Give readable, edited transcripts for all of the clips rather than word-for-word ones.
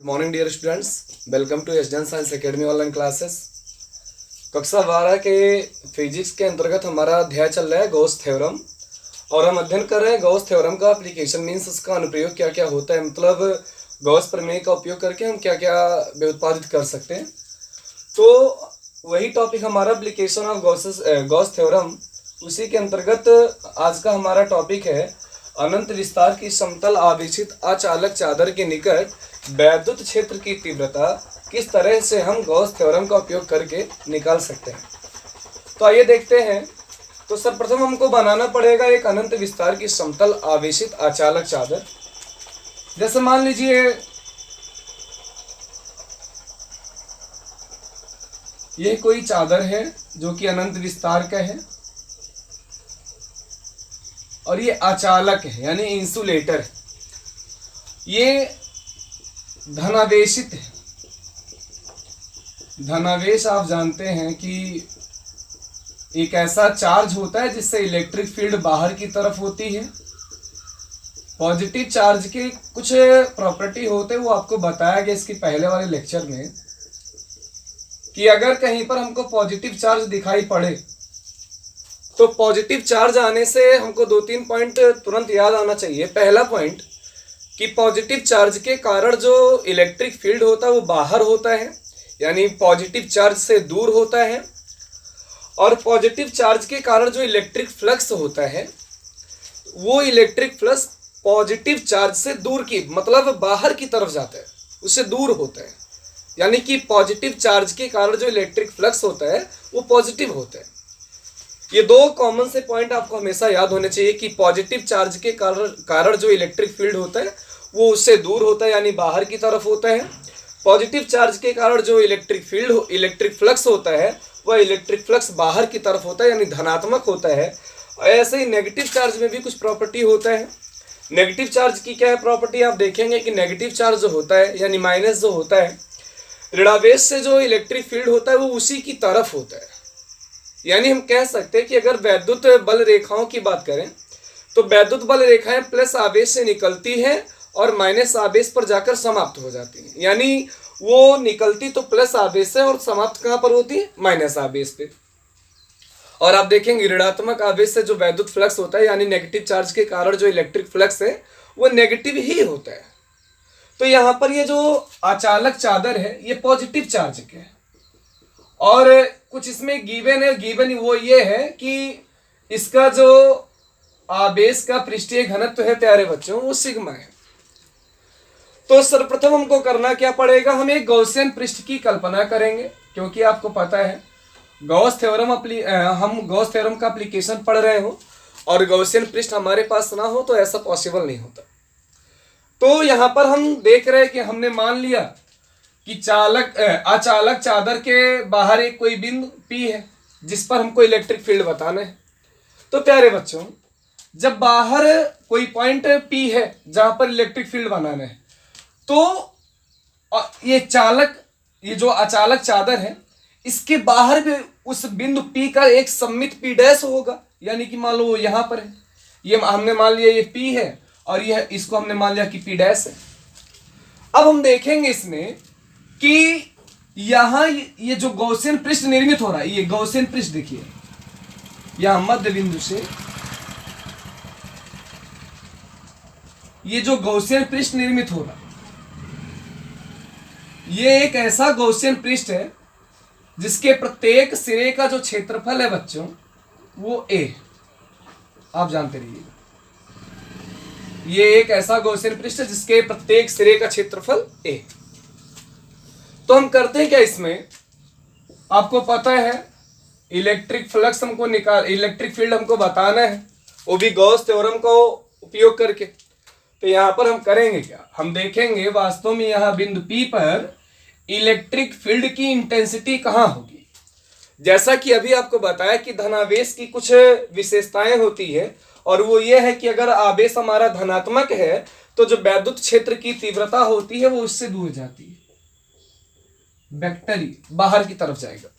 Morning dear students, welcome to SDN science academy online classes. कक्षा 12 के physics के अंतर्गत हमारा अध्याय चल रहा है गॉस थ्योरम, और हम अध्ययन कर रहे हैं गॉस थ्योरम का एप्लीकेशन मीन्स उसका अनुप्रयोग क्या क्या होता है, मतलब गॉस प्रमेय का उपयोग करके हम क्या क्या व्युत्पादित कर सकते हैं। तो वही टॉपिक हमारा एप्लीकेशन ऑफ गॉस थ्योरम, उसी के अंतर्गत आज का हमारा टॉपिक है अनंत विस्तार की समतल आवेशित अचालक चादर के निकट वैद्युत क्षेत्र की तीव्रता किस तरह से हम गॉस थ्योरम का उपयोग करके निकाल सकते हैं। तो आइए देखते हैं। तो सर्वप्रथम हमको बनाना पड़ेगा एक अनंत विस्तार की समतल आवेशित अचालक चादर। जैसे मान लीजिए यह कोई चादर है जो कि अनंत विस्तार का है और ये अचालक है यानी इंसुलेटर है। ये धनावेशित है। धनावेश आप जानते हैं कि एक ऐसा चार्ज होता है जिससे इलेक्ट्रिक फील्ड बाहर की तरफ होती है। पॉजिटिव चार्ज के कुछ प्रॉपर्टी होते हैं, वो आपको बताया गया इसके पहले वाले लेक्चर में कि अगर कहीं पर हमको पॉजिटिव चार्ज दिखाई पड़े तो पॉजिटिव चार्ज आने से हमको 2-3 पॉइंट तुरंत याद आना चाहिए। पहला पॉइंट कि पॉजिटिव चार्ज के कारण जो इलेक्ट्रिक फील्ड होता है वो बाहर होता है, यानी पॉजिटिव चार्ज से दूर होता है। और पॉजिटिव चार्ज के कारण जो इलेक्ट्रिक फ्लक्स होता है वो इलेक्ट्रिक फ्लक्स पॉजिटिव चार्ज से दूर की मतलब बाहर की तरफ जाता है, उससे दूर होता है। यानी कि पॉजिटिव चार्ज के कारण जो इलेक्ट्रिक फ्लक्स होता है वो पॉजिटिव होता है। ये दो कॉमन से पॉइंट आपको हमेशा याद होने चाहिए कि पॉजिटिव चार्ज के कारण जो इलेक्ट्रिक फील्ड होता है वो उससे दूर होता है, यानी बाहर की तरफ होता है। पॉजिटिव चार्ज के कारण जो इलेक्ट्रिक फ्लक्स होता है वह इलेक्ट्रिक फ्लक्स बाहर की तरफ होता है, यानी धनात्मक होता है। ऐसे ही नेगेटिव चार्ज में भी कुछ प्रॉपर्टी होता है। नेगेटिव चार्ज की क्या है प्रॉपर्टी, आप देखेंगे कि नेगेटिव चार्ज जो होता है यानी माइनस जो होता है, ऋणावेश से जो इलेक्ट्रिक फील्ड होता है वो उसी की तरफ होता है। यानी हम कह सकते हैं कि अगर वैद्युत बल रेखाओं की बात करें तो वैद्युत बल रेखाएं प्लस आवेश से निकलती है और माइनस आवेश पर जाकर समाप्त हो जाती है। यानी वो निकलती तो प्लस आवेश से और समाप्त कहाँ पर होती है, माइनस आवेश पे। और आप देखेंगे ऋणात्मक आवेश से जो वैद्युत फ्लक्स होता है यानी नेगेटिव चार्ज के कारण जो इलेक्ट्रिक फ्लक्स है वो नेगेटिव ही होता है। तो यहाँ पर ये जो अचालक चादर है ये पॉजिटिव चार्ज के है और कुछ इसमें गिवन है। गिवन वो ये है कि इसका जो आवेश का पृष्ठीय घनत्व है प्यारे बच्चों वो सिग्मा है। तो सर्वप्रथम हमको करना क्या पड़ेगा, हम एक गॉसियन पृष्ठ की कल्पना करेंगे, क्योंकि आपको पता है गॉस थ्योरम हम गॉस थ्योरम का एप्लीकेशन पढ़ रहे हो और गॉसियन पृष्ठ हमारे पास ना हो तो ऐसा पॉसिबल नहीं होता। तो यहाँ पर हम देख रहे हैं कि हमने मान लिया कि अचालक चादर के बाहर एक कोई बिंदु P है जिस पर हमको इलेक्ट्रिक फील्ड बताना है। तो प्यारे बच्चों, जब बाहर कोई पॉइंट P है जहां पर इलेक्ट्रिक फील्ड बनाना है तो ये जो अचालक चादर है इसके बाहर भी उस बिंदु P का एक सममित P डैश होगा। यानी कि मान लो यहाँ पर है, ये हमने मान लिया ये P है और यह इसको हमने मान लिया कि P डैश है। अब हम देखेंगे इसमें कि यहां ये जो गॉसियन पृष्ठ निर्मित हो रहा है, ये गॉसियन पृष्ठ देखिए, यहां मध्य बिंदु से ये जो गॉसियन पृष्ठ निर्मित हो रहा है ये एक ऐसा गॉसियन पृष्ठ है जिसके प्रत्येक सिरे का जो क्षेत्रफल है बच्चों वो a, आप जानते रहिए। ये एक ऐसा गॉसियन पृष्ठ है जिसके प्रत्येक सिरे का क्षेत्रफल a। तो हम करते हैं क्या, इसमें आपको पता है इलेक्ट्रिक फ्लक्स हमको इलेक्ट्रिक फील्ड हमको बताना है, वो भी गॉस थ्योरम को उपयोग करके। तो यहाँ पर हम करेंगे क्या, हम देखेंगे वास्तव में यहाँ बिंदु P पर इलेक्ट्रिक फील्ड की इंटेंसिटी कहाँ होगी। जैसा कि अभी आपको बताया कि धनावेश की कुछ विशेषताएं होती है और वो ये है कि अगर आवेश हमारा धनात्मक है तो जो वैद्युत क्षेत्र की तीव्रता होती है वो उससे दूर जाती है, वेक्टर बाहर की तरफ जाएगा।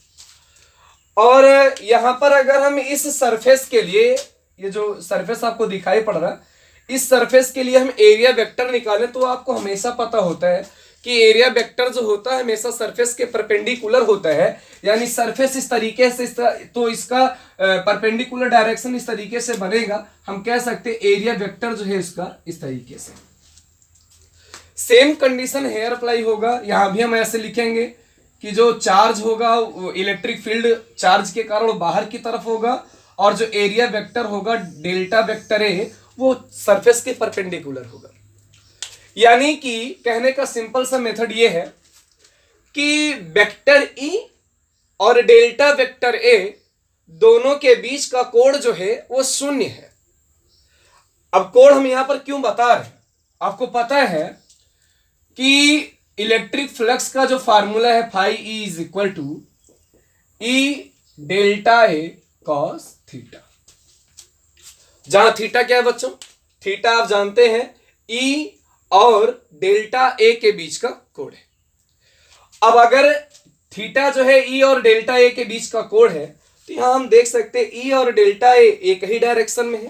और यहां पर अगर हम इस सरफेस के लिए, ये जो सरफेस आपको दिखाई पड़ रहा है, इस सरफेस के लिए हम एरिया वेक्टर निकालें तो आपको हमेशा पता होता है कि एरिया वेक्टर जो होता है हमेशा सरफेस के परपेंडिकुलर होता है, यानी सरफेस इस तरीके से तो इसका परपेंडिकुलर डायरेक्शन इस तरीके से बनेगा, हम कह सकते हैं एरिया वेक्टर जो है इसका इस तरीके से। सेम कंडीशन हेयर अप्लाई होगा, यहां भी हम ऐसे लिखेंगे कि जो चार्ज होगा इलेक्ट्रिक फील्ड चार्ज के कारण बाहर की तरफ होगा, और जो एरिया वेक्टर होगा डेल्टा वेक्टर ए वो सरफेस के परपेंडिकुलर होगा। यानी कि कहने का सिंपल सा मेथड ये है कि वेक्टर ई और डेल्टा वेक्टर ए दोनों के बीच का कोण जो है वो शून्य है। अब कोण हम यहां पर क्यों बता रहे हैं, आपको पता है कि इलेक्ट्रिक फ्लक्स का जो फार्मूला है phi E is equal to E delta A cos theta, जहां थीटा क्या है बच्चों, थीटा आप जानते हैं ई और डेल्टा ए के बीच का कोण है। अब अगर थीटा जो है ई और डेल्टा ए के बीच का कोण है तो यहां हम देख सकते हैं ई और डेल्टा ए एक ही डायरेक्शन में है,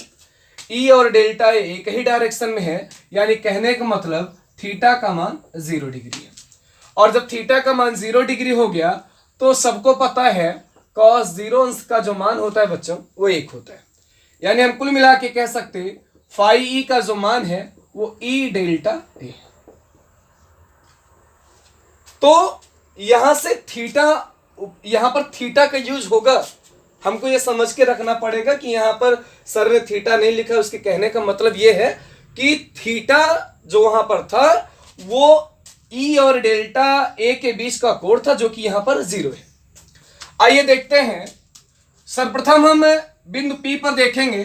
ई और डेल्टा ए एक ही डायरेक्शन में है, यानी कहने का मतलब थीटा का मान 0 डिग्री है। और जब थीटा का मान 0 डिग्री हो गया तो सबको पता है cos 0 अंश का जो मान होता है बच्चों वो 1 होता है, यानी हम कुल मिला के कह सकते हैं फाई ई का जो मान है वो ई डेल्टा ए। तो यहां से थीटा, यहां पर थीटा का यूज होगा, हमको ये समझ के रखना पड़ेगा कि यहां पर सर ने थीटा नहीं लिखा, उसके कहने का मतलब ये है कि थीटा जो वहां पर था वो ई और डेल्टा ए के बीच का कोण था जो कि यहां पर 0 है। आइए देखते हैं, सर्वप्रथम हम बिंदु P पर देखेंगे,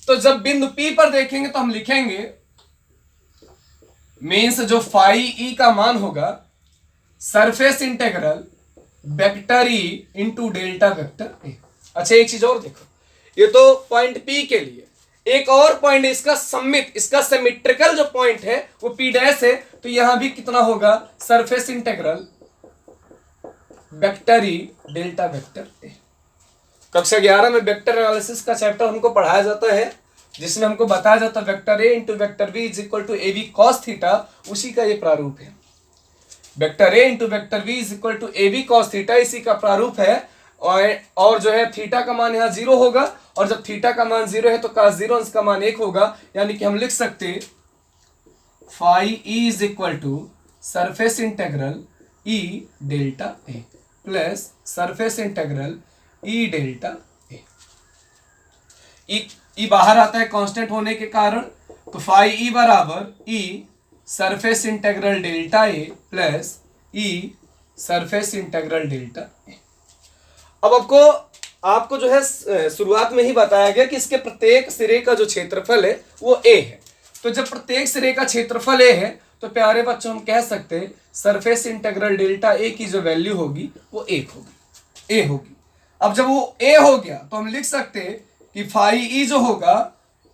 तो जब बिंदु P पर देखेंगे तो हम लिखेंगे मीन्स जो फाई ई का मान होगा surface integral vector E into delta vector A. अच्छा एक चीज और देखो, ये तो पॉइंट P के लिए, एक और पॉइंट इसका सम्मित, इसका सिमेट्रिकल जो पॉइंट है वो P डैश है, तो यहां भी कितना होगा surface integral vector E delta vector A. कक्षा 11 में वेक्टर एनालिसिस का चैप्टर हमको पढ़ाया जाता है, जिसमें हमको बताया जाता है vector A into vector B is equal to A B cos theta, उसी का ये प्रारूप है। Vector A into vector B is equal to A B cos theta, इसी का प्रारूप है। और जो है थीटा का मान यहाँ 0 होगा, और जब थीटा का मान 0 है तो cos 0 अंश का मान 1 होगा, यानी कि हम लिख सकते हैं phi E is equal to surface integral E delta A plus surface integral E delta A. E बाहर आता है कांस्टेंट होने के कारण, तो फाई ई बराबर ई surface integral delta A plus E surface integral delta A. अब आपको जो है शुरुआत में ही बताया गया कि इसके प्रत्येक सिरे का जो क्षेत्रफल है वो a है, तो जब प्रत्येक सिरे का क्षेत्रफल a है तो प्यारे बच्चों हम कह सकते हैं सरफेस इंटीग्रल डेल्टा a की जो वैल्यू होगी वो 1 होगी, a होगी। अब जब वो a हो गया तो हम लिख सकते हैं कि फाई ई जो होगा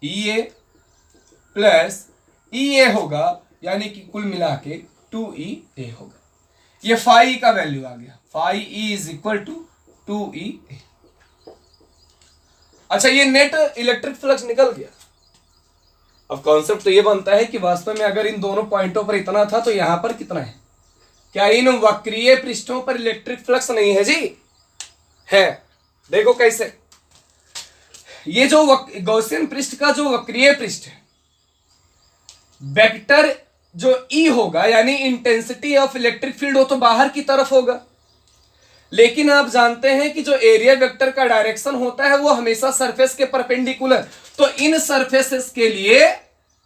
ई ए प्लस ई ए होगा, यानी कि कुल मिला के 2e होगा। ये फाई का वैल्यू आ गया, phi E is equal to 2e। अच्छा ये नेट इलेक्ट्रिक फ्लक्स निकल गया। अब कॉन्सेप्ट तो ये बनता है कि वास्तव में अगर इन दोनों पॉइंटों पर इतना था तो यहां पर कितना है, क्या इन वक्रीय पृष्ठों पर इलेक्ट्रिक फ्लक्स नहीं है जी? है। देखो कैसे, ये जो गॉसियन पृष्ठ का जो वक्रीय पृष्ठ है, वेक्टर जो ई होगा यानी इंटेंसिटी ऑफ इलेक्ट्रिक फील्ड वो तो बाहर की तरफ होगा, लेकिन आप जानते हैं कि जो एरिया वेक्टर का डायरेक्शन होता है वो हमेशा सरफेस के परपेंडिकुलर, तो इन सरफेसेस के लिए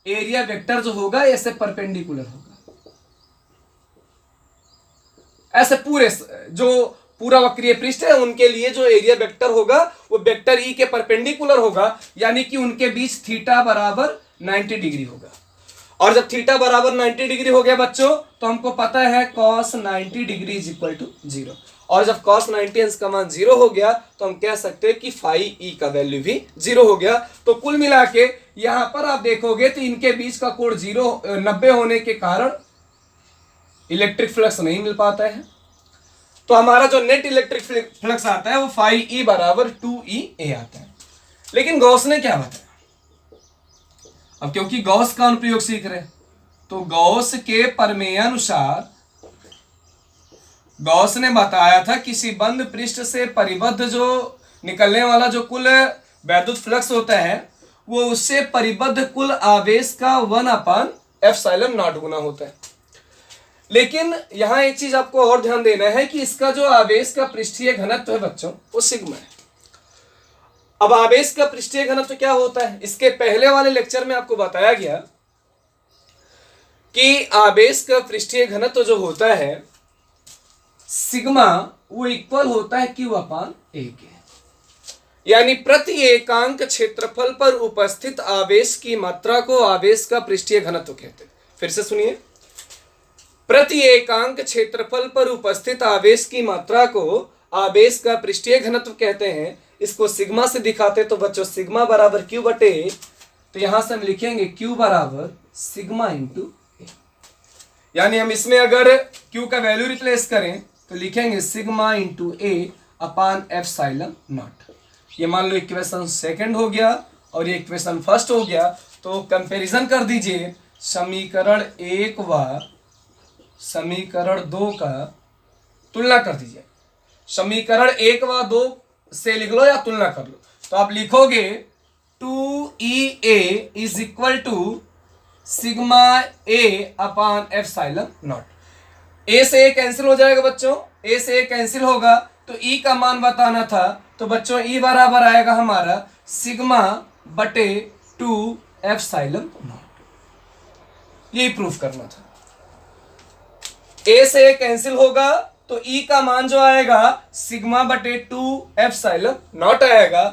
एरिया वेक्टर जो होगा ऐसे परपेंडिकुलर होगा, ऐसे पूरे जो पूरा वक्रीय पृष्ठ है उनके लिए जो एरिया वेक्टर होगा वो वेक्टर ई के परपेंडिकुलर होगा, यानी कि उनके बीच थीटा बराबर 90 डिग्री होगा। और जब थीटा बराबर 90 डिग्री हो गया बच्चों तो हमको पता है cos 90 degree is equal to 0, और जब cos 90 अंश का मान 0 हो गया तो हम कह सकते हैं कि फाई ई का वैल्यू भी 0 हो गया। तो कुल मिला के यहां पर आप देखोगे तो इनके बीच का कोण 90 होने के कारण इलेक्ट्रिक फ्लक्स नहीं मिल पाता है, तो हमारा जो नेट इलेक्ट्रिक फ्लक्स आता है वो फाई ई बराबर 2e आता है। लेकिन गॉस ने क्या बताया, अब क्योंकि गॉस का अनुप्रयोग सीख रहे तो गॉस के प्रमेय अनुसार गॉस ने बताया था किसी बंद पृष्ठ से परिबद्ध जो निकलने वाला जो कुल वैद्युत फ्लक्स होता है वो उससे परिबद्ध कुल आवेश का 1/ε0 गुना होता है। लेकिन यहां एक चीज आपको और ध्यान देना है कि इसका जो आवेश का पृष्ठीय घनत्व है बच्चों वो सिग्मा है। अब आवेश का पृष्ठीय घनत्व क्या होता है, इसके पहले वाले लेक्चर में आपको बताया गया कि आवेश का पृष्ठीय घनत्व जो होता है सिग्मा वो इक्वल होता है Q/A के, यानी प्रति एकांक क्षेत्रफल पर उपस्थित आवेश की मात्रा को आवेश का पृष्ठीय घनत्व कहते हैं। फिर से सुनिए, प्रति एकांक क्षेत्रफल पर उपस्थित आवेश की मात्रा को आवेश का पृष्ठीय घनत्व कहते हैं। इसको सिग्मा से दिखाते तो बच्चों सिग्मा बराबर Q/A, तो यहां से हम लिखेंगे Q बराबर सिग्मा इंटू A, यानी हम इसमें अगर Q का वैल्यू रिप्लेस करें तो लिखेंगे सिग्मा इंटू A/ε0। ये मान लो इक्वेशन सेकंड हो गया और ये इक्वेशन फर्स्ट हो गया। तो कंपैरिजन कर दीजिए, समीकरण 1 व समीकरण 2 का तुलना कर दीजिए। समीकरण 1 व 2 से लिख लो या तुलना कर लो, तो आप लिखोगे 2EA is equal to sigma A/ε0। A से ए कैंसिल हो जाएगा बच्चों, ए से ए कैंसिल होगा तो ई का मान बताना था, तो बच्चों ई बराबर आएगा हमारा सिग्मा बटे 2ε0। यही प्रूफ करना था। ए से ए कैंसिल होगा तो ई का मान जो आएगा सिग्मा बटे 2ε0 आएगा।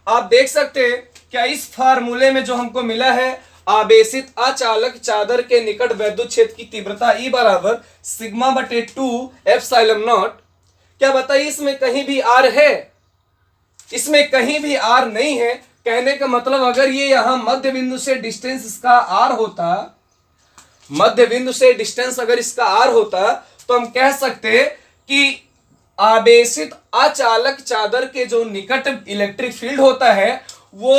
आप देख सकते हैं क्या इस फार्मूले में जो हमको मिला है आवेशित अचालक चादर के निकट वैद्युत क्षेत्र की तीव्रता E बराबर सिग्मा बटे 2ε0, क्या बताइए इसमें कहीं भी R है? इसमें कहीं भी R नहीं है। कहने का मतलब अगर ये यहां मध्य बिंदु से डिस्टेंस इसका R होता, मध्य बिंदु से डिस्टेंस अगर इसका R होता तो हम कह सकते कि आवेशित अचालक चादर के जो निकट इलेक्ट्रिक फील्ड होता है वो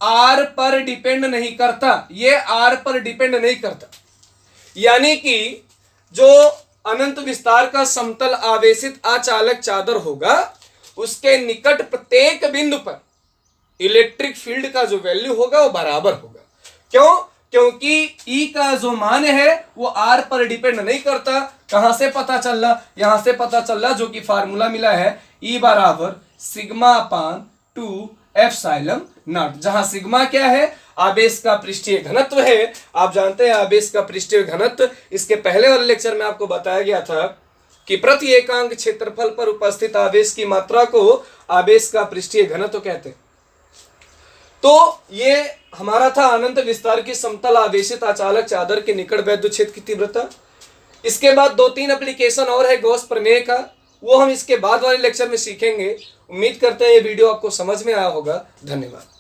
R पर डिपेंड नहीं करता, ये R पर डिपेंड नहीं करता। यानी कि जो अनंत विस्तार का समतल आवेशित अचालक चादर होगा उसके निकट प्रत्येक बिंदु पर इलेक्ट्रिक फील्ड का जो वैल्यू होगा वो बराबर होगा। क्यों? क्योंकि E का जो मान है वो R पर डिपेंड नहीं करता। कहां से पता चल रहा? यहां से पता चल रहा जो कि फार्मूला मिला है E बराबर सिग्मा अपान 2ε0, जहां सिग्मा क्या है? आवेश का पृष्ठीय घनत्व है। आप जानते हैं आवेश का पृष्ठीय घनत्व, इसके पहले वाले लेक्चर में आपको बताया गया था कि प्रति एकांक क्षेत्रफल पर उपस्थित आवेश की मात्रा को आवेश का पृष्ठीय घनत्व कहते हैं। तो ये हमारा था अनंत विस्तार की समतल आवेशित अचालक चादर के निकट वैद्युत क्षेत्र की तीव्रता। इसके बाद 2-3 एप्लीकेशन और है गॉस प्रमेय का, वो हम इसके बाद वाले लेक्चर में सीखेंगे। उम्मीद करते हैं ये वीडियो आपको समझ में आया होगा। धन्यवाद।